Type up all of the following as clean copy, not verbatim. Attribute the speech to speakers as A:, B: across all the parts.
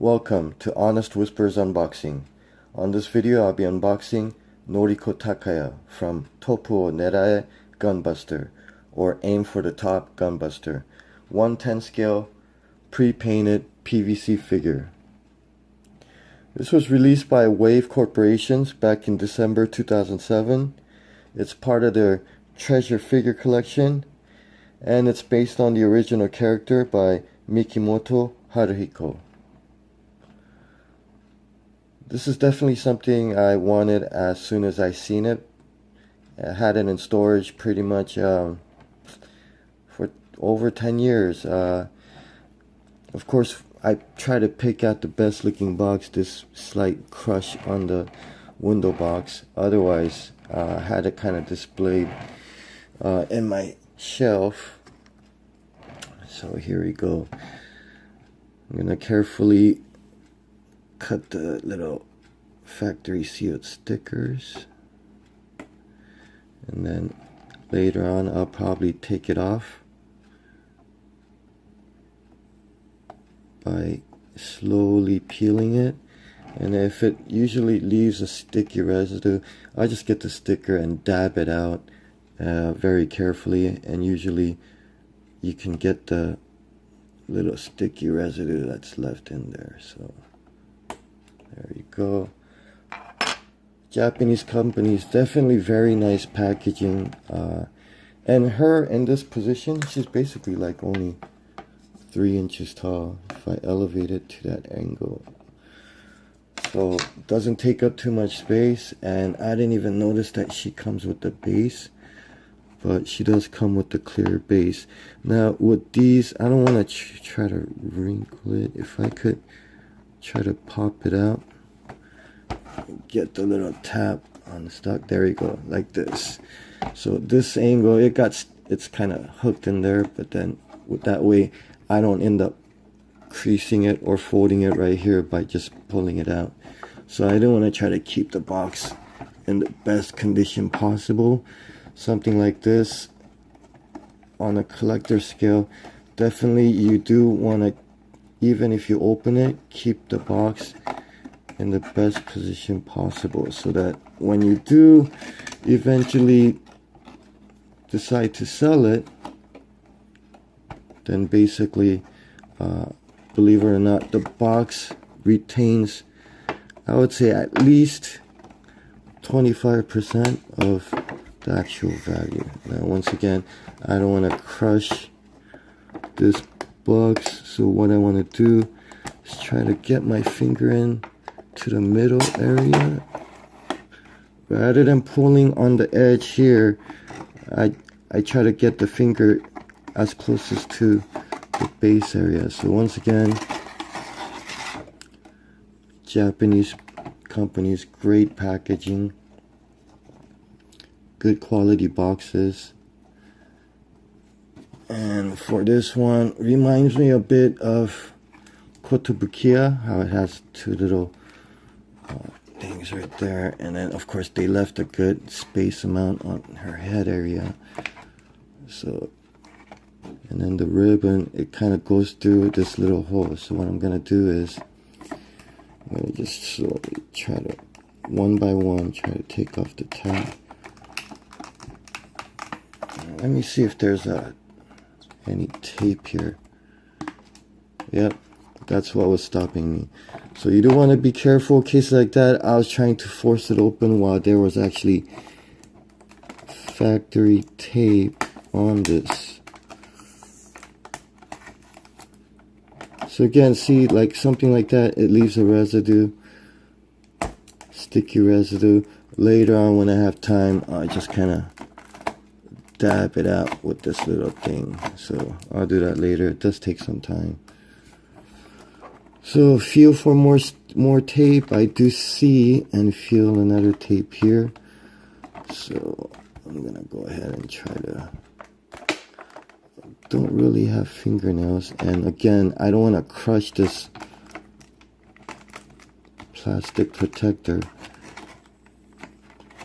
A: Welcome to Honest Whispers Unboxing. On this video I'll be unboxing Noriko Takaya from O Nerae Gunbuster, or Aim for the Top Gunbuster, 1/10 scale pre-painted PVC figure. This was released by Wave Corporations back in December 2007. It's part of their treasure figure collection, and it's based on the original character by Mikimoto Haruhiko. This is definitely something I wanted as soon as I seen it. I had it in storage pretty much for over 10 years. Of course, I try to pick out the best looking box. This slight crush on the window box. Otherwise, I had it kind of displayed in my shelf. So here we go. I'm gonna carefully cut the little factory sealed stickers, and then later on I'll probably take it off by slowly peeling it. And if it usually leaves a sticky residue, I just get the sticker and dab it out very carefully, and usually you can get the little sticky residue that's left in there. So there you go. Japanese companies, definitely very nice packaging. And her in this position, she's basically like only 3 inches tall if I elevate it to that angle. So it doesn't take up too much space, and I didn't even notice that she comes with the base, but she does come with the clear base. Now with these, I don't want to try to wrinkle it. If I could try to pop it out, get the little tap on the stock, there you go, like this. So this angle, it's kind of hooked in there, but then with that way I don't end up creasing it or folding it right here by just pulling it out. So I don't want to try to keep the box in the best condition possible. Something like this on a collector scale, definitely you do want to, even if you open it, keep the box in the best position possible, so that when you do eventually decide to sell it, then basically, believe it or not, the box retains, I would say, at least 25% of the actual value. Now once again, I don't want to crush this box, so what I want to do is try to get my finger in to the middle area. Rather than pulling on the edge here, I try to get the finger as close as to the base area. So once again, Japanese companies, great packaging, good quality boxes. And for this one, reminds me a bit of Kotobukiya, how it has two little things right there, and then of course they left a good space amount on her head area. So, and then the ribbon, it kind of goes through this little hole. So what I'm gonna do is I'm gonna just slowly try to, one by one, try to take off the tag. Let me see if there's any tape here. Yep, that's what was stopping me. So you do want to be careful in cases like that. I was trying to force it open while there was actually factory tape on this. So again, see, like something like that, it leaves a residue, sticky residue. Later on when I have time, I just kind of dab it out with this little thing. So I'll do that later. It does take some time. So feel for more tape. I do see and feel another tape here. So I'm gonna go ahead and try to, don't really have fingernails, and again, I don't want to crush this plastic protector.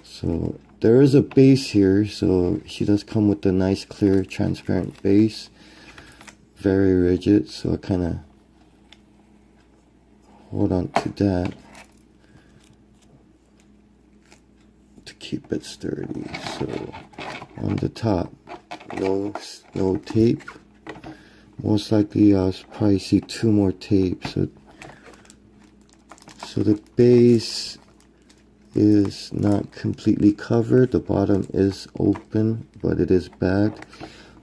A: So there is a base here, so she does come with a nice clear transparent base, very rigid. So I kind of hold on to that to keep it sturdy. So on the top, no tape. Most likely I'll probably see 2 more tapes. So the base is not completely covered. The bottom is open, but it is bagged.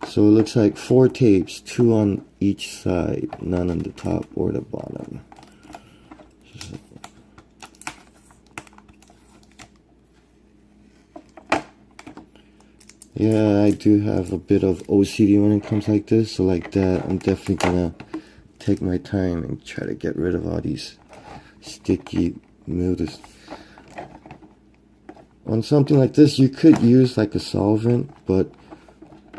A: So it looks like 4 tapes, 2 on each side, none on the top or the bottom. Yeah, I do have a bit of OCD when it comes like this, so like that, I'm definitely gonna take my time and try to get rid of all these sticky mildews. On something like this, you could use like a solvent, but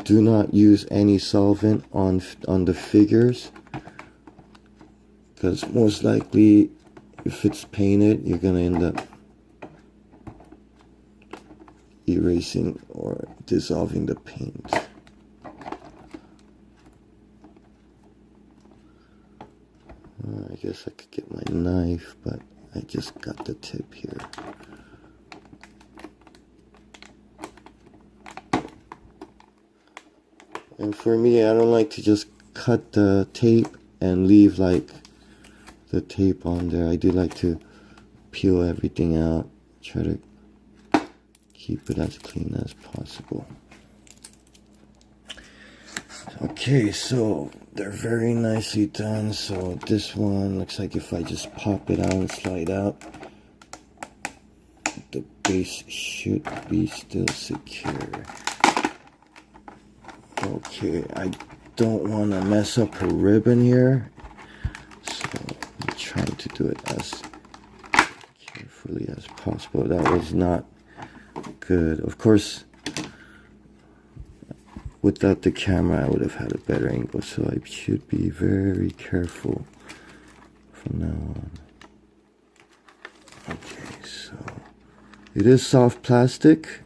A: do not use any solvent on the figures, because most likely if it's painted, you're gonna end up erasing or dissolving the paint. I guess I could get my knife, but I just got the tip here. And for me, I don't like to just cut the tape and leave like the tape on there. I do like to peel everything out, try to keep it as clean as possible. Okay, so they're very nicely done. So this one looks like if I just pop it out and slide out, the base should be still secure. Okay, I don't want to mess up her ribbon here, so I'm trying to do it as carefully as possible. That was not good. Of course, without the camera I would have had a better angle, so I should be very careful from now on. Okay, so it is soft plastic,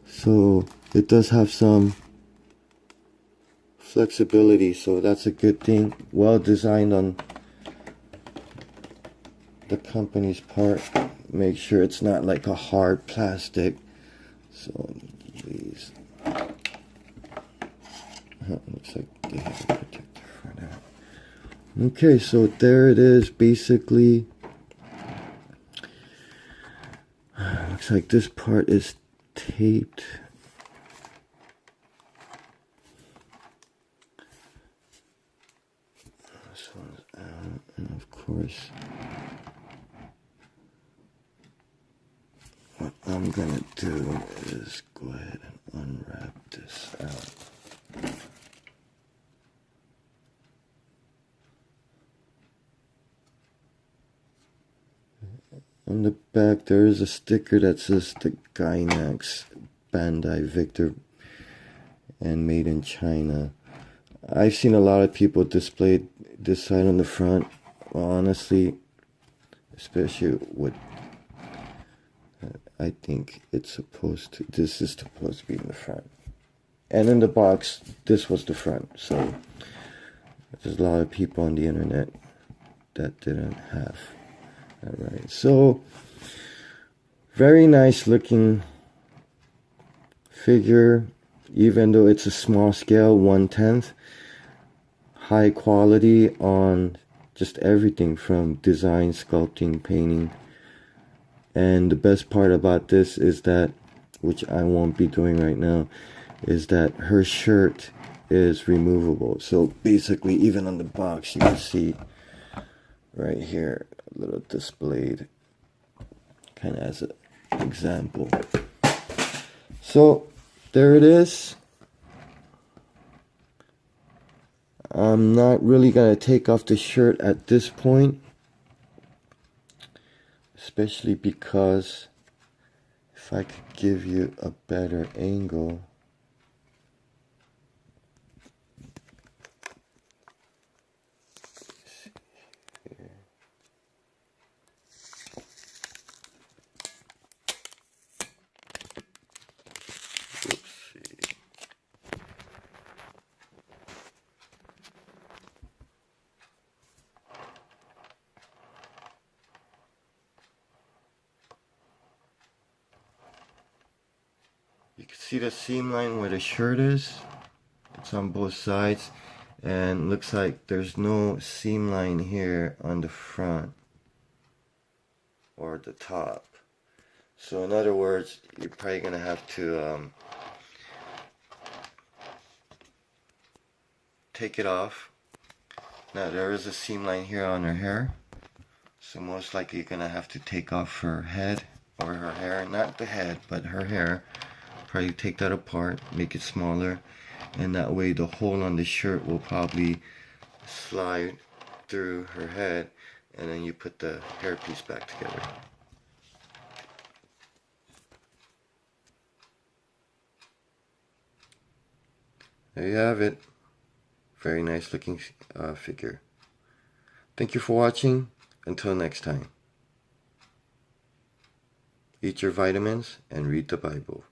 A: so it does have some flexibility, so that's a good thing. Well designed on the company's part. Make sure it's not like a hard plastic. So please, looks like they have a protector for that. Okay, so there it is. Basically, looks like this part is taped. This one's out, and of course, what I'm gonna do is go ahead and unwrap this out. On the back there is a sticker that says the Gainax Bandai Victor and made in China. I've seen a lot of people display this side on the front. Well, honestly, especially with I think it's supposed to, this is supposed to be in the front. And in the box, this was the front. So there's a lot of people on the internet that didn't have that right. So very nice looking figure, even though it's a small scale, 1/10. High quality on just everything from design, sculpting, painting. And the best part about this is that, which I won't be doing right now, is that her shirt is removable. So basically, even on the box, you can see right here, a little displayed, kind of as an example. So there it is. I'm not really going to take off the shirt at this point, especially because if I could give you a better angle, See the seam line where the shirt is? It's on both sides, and looks like there's no seam line here on the front or the top. So in other words, you're probably gonna have to take it off. Now there is a seam line here on her hair, so most likely you're gonna have to take off her head or her hair, not the head but her hair. Probably take that apart, make it smaller, and that way the hole on the shirt will probably slide through her head, and then you put the hairpiece back together. There you have it. Very nice looking figure. Thank you for watching. Until next time. Eat your vitamins and read the Bible.